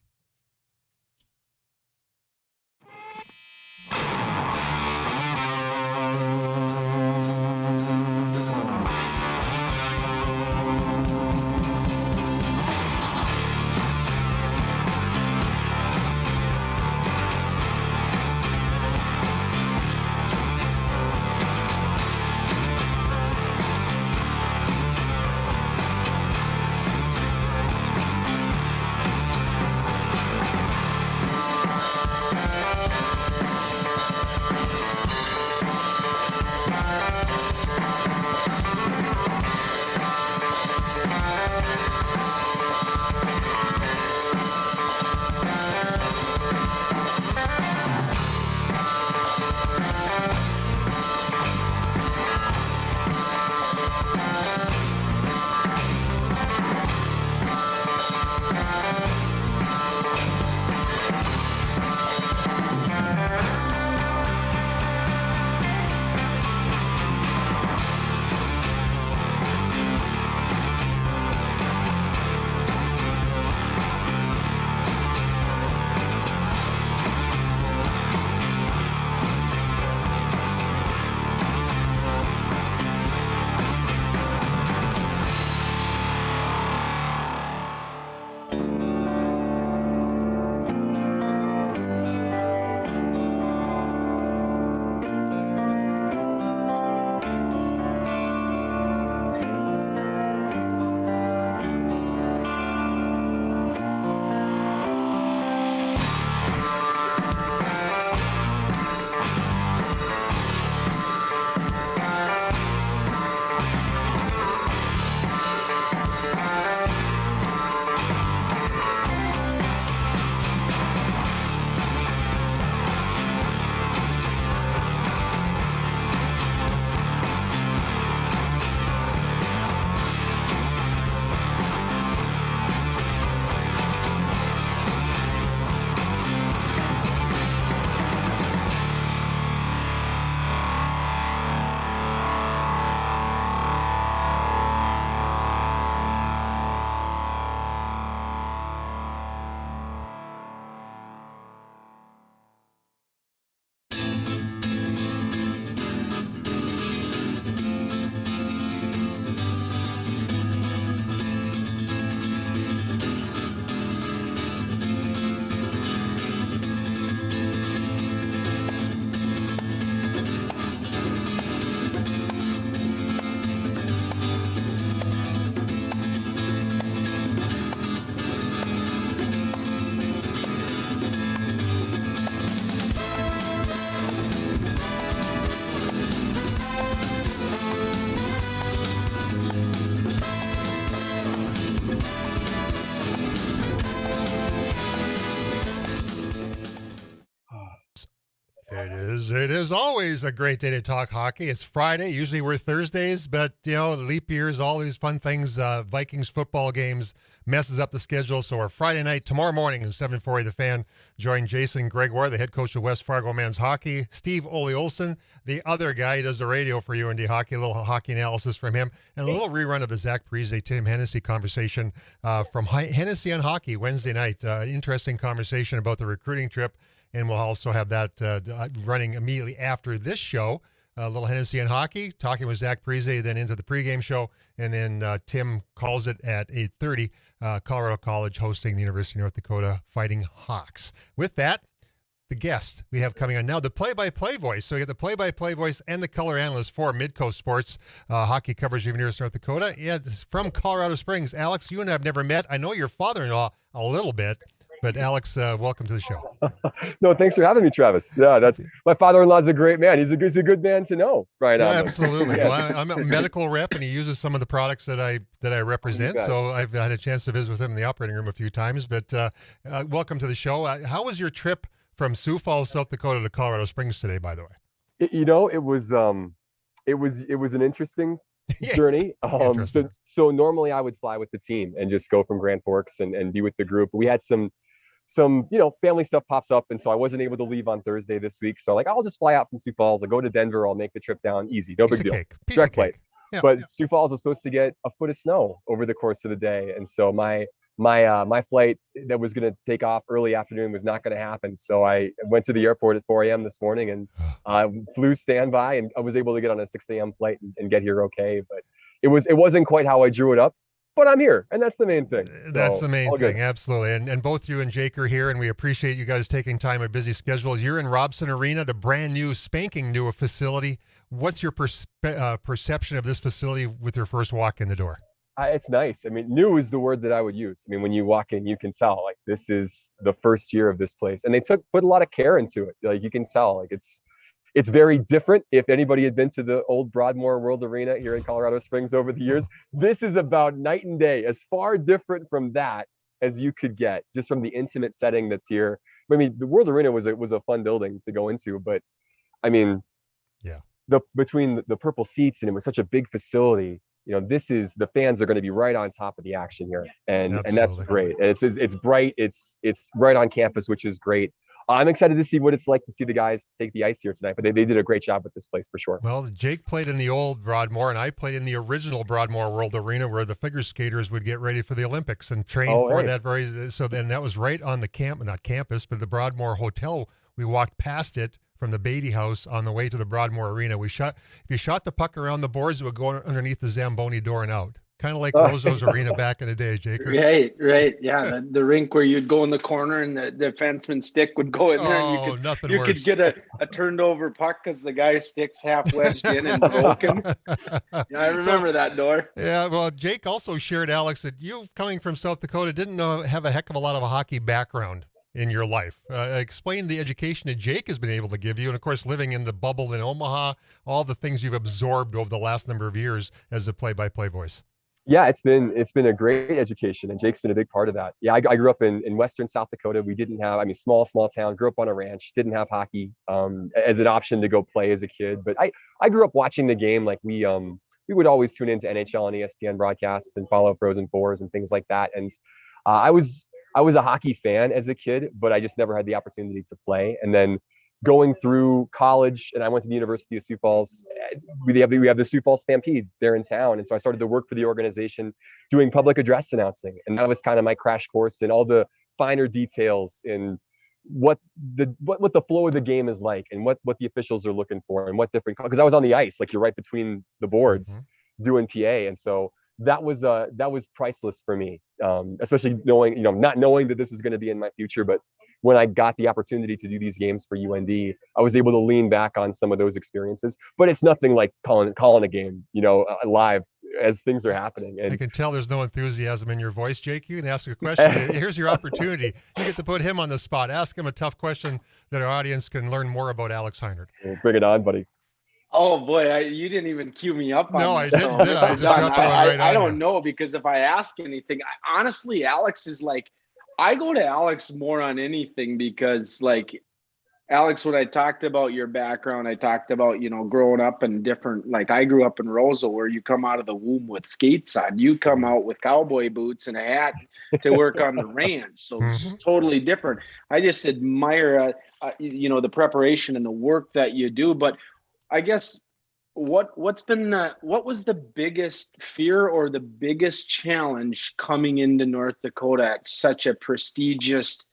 It is always a great day to talk hockey. It's Friday. Usually we're Thursdays, but, leap years, all these fun things, Vikings football games messes up the schedule. So our Friday night, tomorrow morning in 740 The Fan, join Jason Gregoire, the head coach of West Fargo men's hockey, Steve Ole Olsen, the other guy who does the radio for UND Hockey, a little hockey analysis from him, and a little rerun of the Zach Parise, Tim Hennessy conversation from Hennessy on Hockey Wednesday night. Interesting conversation about the recruiting trip. And we'll also have that running immediately after this show. a little Hennessy and hockey, talking with Zach Parise, then into the pregame show, and then Tim calls it at 8:30. Colorado College hosting the University of North Dakota Fighting Hawks. With that, the guest we have coming on now, the play-by-play voice. So you get the play-by-play voice and the color analyst for Midcoast Sports hockey coverage of University of North Dakota. Yeah, it's from Colorado Springs. Alex, you and I have never met. I know your father-in-law a little bit, but Alex, welcome to the show. No, thanks for having me, Travis. Yeah, that's my father-in-law is a great man. He's a good man to know right now. Yeah, absolutely. Well, I'm a medical rep, and he uses some of the products that I represent. So I've had a chance to visit with him in the operating room a few times. But welcome to the show. How was your trip from Sioux Falls, South Dakota to Colorado Springs today, by the way? It was an interesting journey. So normally I would fly with the team and just go from Grand Forks and be with the group. We had some family stuff pops up, and so I wasn't able to leave on Thursday this week. So I'll just fly out from Sioux Falls. I'll go to Denver. I'll make the trip down easy. No big deal. Direct flight. Yeah. But Sioux Falls was supposed to get a foot of snow over the course of the day, and so my flight that was going to take off early afternoon was not going to happen. So I went to the airport at 4 a.m. this morning and flew standby, and I was able to get on a 6 a.m. flight and get here okay. But it wasn't quite how I drew it up, but I'm here, and that's the main thing. That's the main thing, absolutely. And both you and Jake are here, and we appreciate you guys taking time out busy schedules. You're in Robson Arena, the brand new, spanking new facility. What's your perception of this facility with your first walk in the door? It's nice. I mean, new is the word that I would use. I mean, when you walk in, you can tell this is the first year of this place, and they put a lot of care into it. You can tell it's very different. If anybody had been to the old Broadmoor World Arena here in Colorado Springs over the years, this is about night and day, as far different from that as you could get, just from the intimate setting that's here. I mean, the World Arena was a fun building to go into, but I mean, yeah, between the purple seats, and it was such a big facility. The fans are going to be right on top of the action here, and that's great. And it's bright. It's right on campus, which is great. I'm excited to see what it's like to see the guys take the ice here tonight, but they did a great job with this place for sure. Well, Jake played in the old Broadmoor, and I played in the original Broadmoor World Arena, where the figure skaters would get ready for the Olympics and train for that so then that was right on the not campus, but the Broadmoor Hotel. We walked past it from the Beatty House on the way to the Broadmoor Arena. If you shot the puck around the boards, it would go underneath the Zamboni door and out. Kind of like Rozo's Arena back in the day, Jake. Right. Yeah, the rink where you'd go in the corner and the defenseman's stick would go in there. And you could get a turned over puck because the guy's stick's half wedged in and broken. Yeah, I remember that door. Yeah, well, Jake also shared, Alex, that you, coming from South Dakota, didn't have a heck of a lot of a hockey background in your life. Explain the education that Jake has been able to give you, and of course living in the bubble in Omaha, all the things you've absorbed over the last number of years as a play-by-play voice. Yeah, it's been a great education, and Jake's been a big part of that. Yeah, I grew up in western South Dakota. We didn't have, small town, grew up on a ranch, didn't have hockey as an option to go play as a kid. But I grew up watching the game. We would always tune into NHL and ESPN broadcasts and follow Frozen Fours and things like that. And I was a hockey fan as a kid, but I just never had the opportunity to play. And then going through college, and I went to the University of Sioux Falls. We have the Sioux Falls Stampede there in town, and so I started to work for the organization doing public address announcing, and that was kind of my crash course in all the finer details in what the flow of the game is like, and what the officials are looking for, and what different, because I was on the ice, you're right between the boards doing PA, and so that was priceless for me, especially knowing, not knowing that this was going to be in my future, but when I got the opportunity to do these games for UND, I was able to lean back on some of those experiences. But it's nothing like calling a game, live as things are happening. And I can tell there's no enthusiasm in your voice, Jake. You can ask a question. Here's your opportunity. You get to put him on the spot. Ask him a tough question that our audience can learn more about Alex Heinert. Bring it on, buddy. Oh boy, you didn't even cue me up. No, I didn't. Did I? Just dropped it right on. I don't know, because if I ask anything, honestly, Alex is I go to Alex more on anything, because Alex, when I talked about your background, I talked about, growing up in different, I grew up in Roseau, where you come out of the womb with skates on. You come out with cowboy boots and a hat to work on the ranch. So it's totally different. I just admire, the preparation and the work that you do. But I guess what was the biggest fear or the biggest challenge coming into North Dakota at such a prestigious,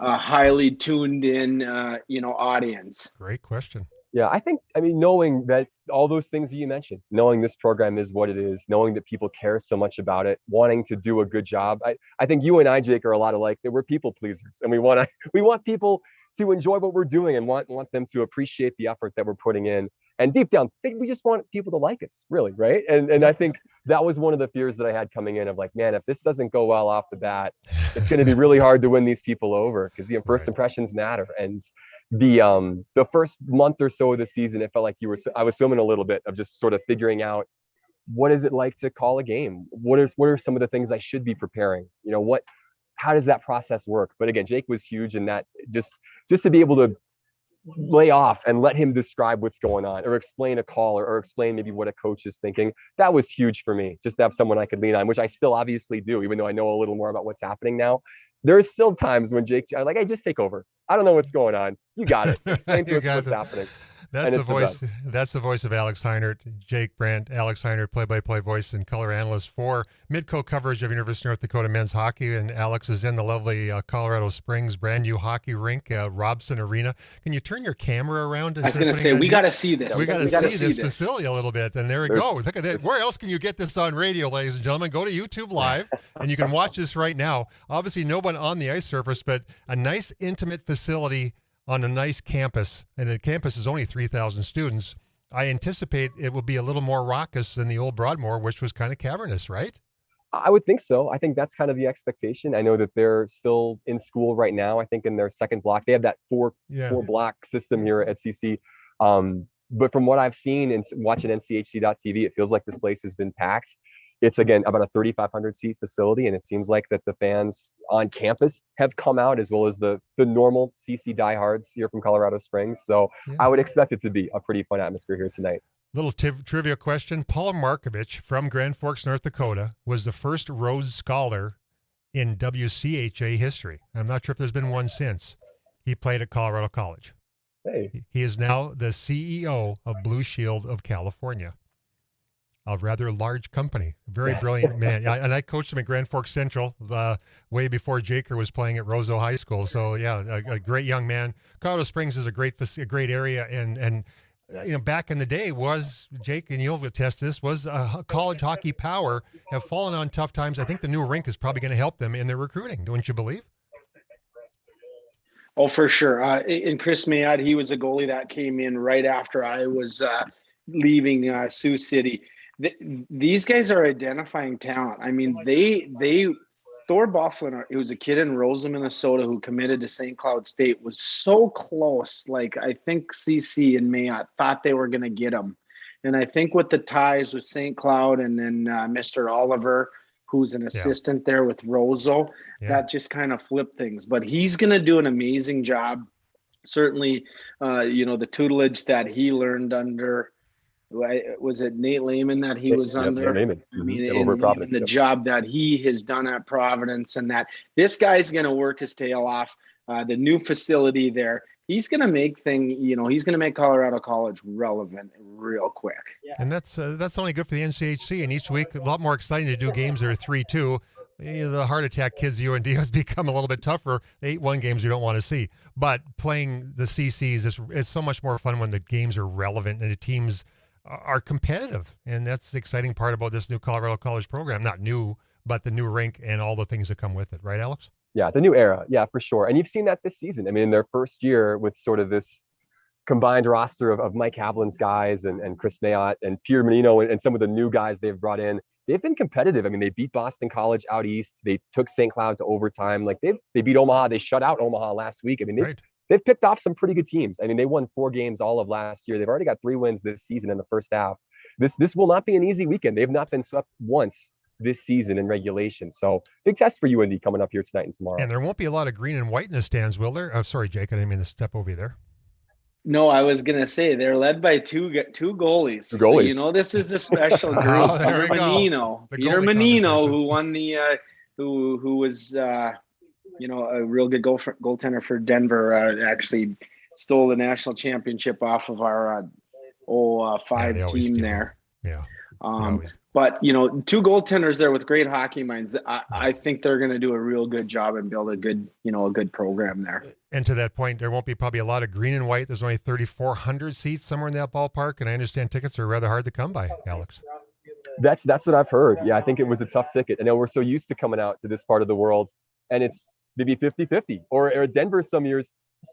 highly tuned in, audience? Great question. Yeah, I mean, knowing that all those things that you mentioned, knowing this program is what it is, knowing that people care so much about it, wanting to do a good job. I think you and I, Jake, are a lot alike, that we're people pleasers, and we want people to enjoy what we're doing and want them to appreciate the effort that we're putting in. And deep down, we just want people to like us, really, right? And I think that was one of the fears that I had coming in, of like, man, if this doesn't go well off the bat, it's going to be really hard to win these people over, because the first impressions matter. And the first month or so of the season, it felt like I was swimming a little bit of just sort of figuring out, what is it like to call a game? What are some of the things I should be preparing? How does that process work? But again, Jake was huge in that, just to be able to lay off and let him describe what's going on, or explain a call, or explain maybe what a coach is thinking. That was huge for me, just to have someone I could lean on, which I still obviously do, even though I know a little more about what's happening now. There's still times when I'm like, hey, just take over. I don't know what's going on. You got it. Explain to us what's happening. That's the voice. That's the voice of Alex Heinert, Jake Brandt. Alex Heinert, play-by-play voice and color analyst for Midco coverage of University of North Dakota men's hockey. And Alex is in the lovely Colorado Springs brand new hockey rink, Robson Arena. Can you turn your camera around? I was going to say, we got to see this. We got to see this facility a little bit. And there we go. Look at that. Where else can you get this on radio, ladies and gentlemen? Go to YouTube Live, and you can watch this right now. Obviously, no one on the ice surface, but a nice, intimate facility on a nice campus, and the campus is only 3,000 students. I anticipate it will be a little more raucous than the old Broadmoor, which was kind of cavernous, right? I would think so. I think that's kind of the expectation. I know that they're still in school right now. I think in their second block, they have that four block system here at CC. But from what I've seen and watching NCHC.TV, it feels like this place has been packed. It's, again, about a 3,500 seat facility, and it seems like that the fans on campus have come out, as well as the normal CC diehards here from Colorado Springs. So I would expect it to be a pretty fun atmosphere here tonight. Little trivia question. Paul Markovich from Grand Forks, North Dakota, was the first Rhodes Scholar in WCHA history. I'm not sure if there's been one since. He played at Colorado College. Hey. He is now the CEO of Blue Shield of California. A rather large company. Very brilliant man. And I coached him at Grand Forks Central way before Jaker was playing at Roseau High School. So a great young man. Colorado Springs is a great area, and back in the day was, Jake, and you'll attest to this, was a college hockey power, have fallen on tough times. I think the new rink is probably going to help them in their recruiting. Don't you believe? Oh, for sure. And Chris Mayad, he was a goalie that came in right after I was leaving Sioux City. These guys are identifying talent. I mean, Thor Bufflin, it was a kid in Rosa, Minnesota, who committed to St. Cloud State, was so close. Like, I think CC and Mayotte thought they were going to get him. And I think with the ties with St. Cloud and then Mr. Oliver, who's an assistant there with Roseau, that just kind of flipped things. But he's going to do an amazing job. Certainly, the tutelage that he learned under, was it Nate Lehman that he was under? Lehman. I mean, and the job that he has done at Providence, and that this guy's going to work his tail off. The new facility there, he's going to make he's going to make Colorado College relevant real quick. And that's only good for the NCHC. And each week, a lot more exciting to do games that are 3-2. The heart attack kids UND has become a little bit tougher. The 8-1 games you don't want to see. But playing the CCs is so much more fun when the games are relevant and the teams are competitive. And that's the exciting part about this new Colorado College program. Not new, but the new rink and all the things that come with it. Right, Alex? Yeah, the new era. Yeah, for sure. And you've seen that this season. I mean, in their first year with sort of this combined roster of Mike Havlin's guys and Chris Mayotte and Pierre Menino and some of the new guys they've brought in, they've been competitive. I mean, they beat Boston College out east. They took St. Cloud to overtime. Like they beat Omaha. They shut out Omaha last week. I mean, they've picked off some pretty good teams. I mean, they won 4 games all of last year. They've already got 3 wins this season in the first half. This will not be an easy weekend. They've not been swept once this season in regulation. So big test for UND coming up here tonight and tomorrow. And there won't be a lot of green and white in the stands, will there? Oh, sorry, Jake. I didn't mean to step over you there. No, I was going to say they're led by two goalies. So, this is a special group. Peter Menino, who won the who was a real good goaltender for Denver, actually stole the national championship off of our 05 team there. Yeah. But, two goaltenders there with great hockey minds. I think they're going to do a real good job and build a good program there. And to that point, there won't be probably a lot of green and white. There's only 3,400 seats somewhere in that ballpark, and I understand tickets are rather hard to come by, Alex. That's what I've heard. Yeah, I think it was a tough ticket. I know we're so used to coming out to this part of the world, and it's maybe 50-50, or Denver some years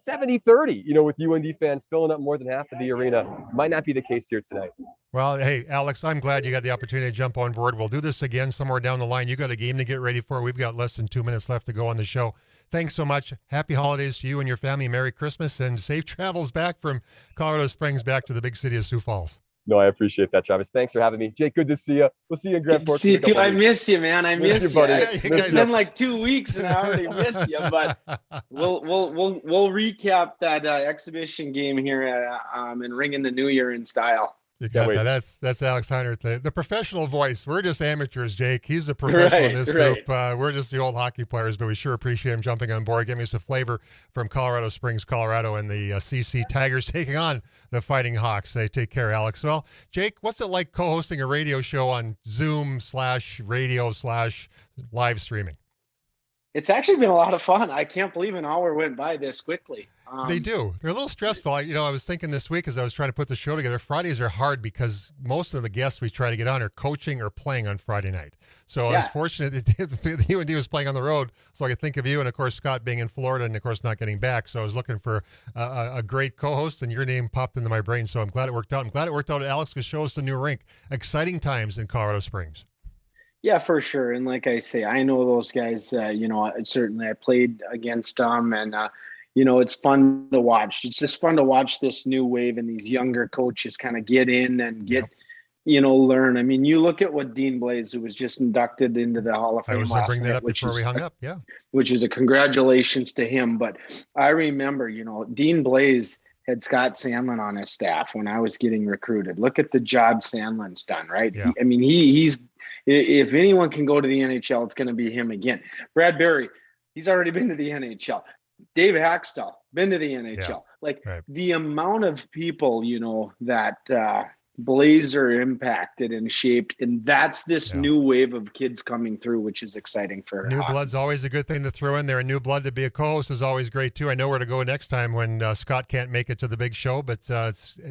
70-30, with UND fans filling up more than half of the arena. Might not be the case here tonight. Well, hey, Alex, I'm glad you got the opportunity to jump on board. We'll do this again somewhere down the line. You got a game to get ready for. We've got less than 2 minutes left to go on the show. Thanks so much. Happy holidays to you and your family. Merry Christmas and safe travels back from Colorado Springs back to the big city of Sioux Falls. No, I appreciate that, Travis. Thanks for having me. Jake, good to see you. We'll see you in Grand Forks. See you too. I miss you, man. I miss you. Buddy. It's been like 2 weeks and I already miss you. But we'll recap that exhibition game here and ring in the new year in style. You got that. That's Alex Heinert, the professional voice. We're just amateurs, Jake. He's the professional in this group. We're just the old hockey players, but we sure appreciate him jumping on board, giving us a flavor from Colorado Springs, Colorado, and the CC Tigers taking on the Fighting Hawks. They take care, Alex. Well, Jake, what's it like co-hosting a radio show on Zoom/radio/live streaming? It's actually been a lot of fun. I can't believe an hour went by this quickly. They do. They're a little stressful. I was thinking this week as I was trying to put the show together, Fridays are hard because most of the guests we try to get on are coaching or playing on Friday night. So I was fortunate that UND was playing on the road, so I could think of you, and of course Scott being in Florida, and of course not getting back. So I was looking for a great co-host, and your name popped into my brain. So I'm glad it worked out. I'm glad it worked out. Alex could show us the new rink. Exciting times in Colorado Springs. Yeah, for sure. And like I say, I know those guys. Certainly I played against them, and it's fun to watch. It's just fun to watch this new wave and these younger coaches kind of get in and learn. I mean, you look at what Dean Blaze, who was just inducted into the Hall of Fame. I was going to bring that up before we hung up. Yeah. Which is a congratulations to him. But I remember, Dean Blaze had Scott Sandlin on his staff when I was getting recruited. Look at the job Sandlin's done, right? Yeah. He's if anyone can go to the NHL, it's going to be him again. Brad Berry, he's already been to the NHL. Dave Haxtell, been to the NHL. The amount of people, that Blazer impacted and shaped, and that's this new wave of kids coming through, which is exciting for new hockey. Blood's always a good thing to throw in there. And new blood to be a co-host is always great too. I know where to go next time when Scott can't make it to the big show, but it's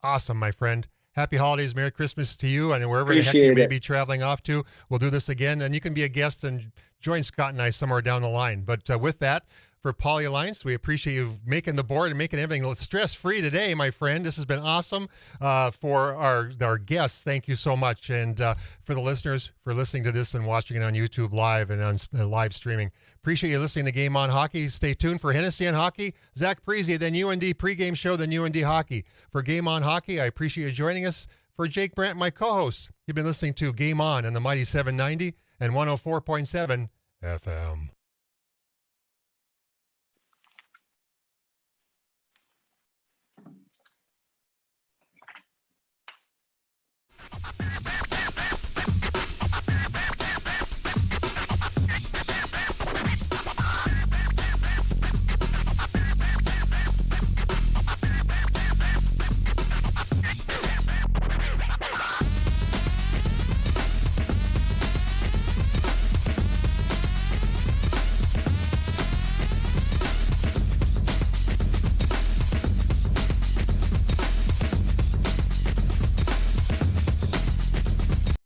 awesome, my friend. Happy holidays, Merry Christmas to you, and wherever the heck you may be traveling off to. We'll do this again, and you can be a guest and join Scott and I somewhere down the line. But with that, for Poly Alliance, we appreciate you making the board and making everything stress-free today, my friend. This has been awesome. For our guests, thank you so much. And for the listeners, for listening to this and watching it on YouTube Live and on live streaming, appreciate you listening to Game On Hockey. Stay tuned for Hennessy on Hockey, Zach Parisi, then UND pregame show, then UND Hockey. For Game On Hockey, I appreciate you joining us. For Jake Brandt, my co-host, you've been listening to Game On the Mighty 790 and 104.7 FM.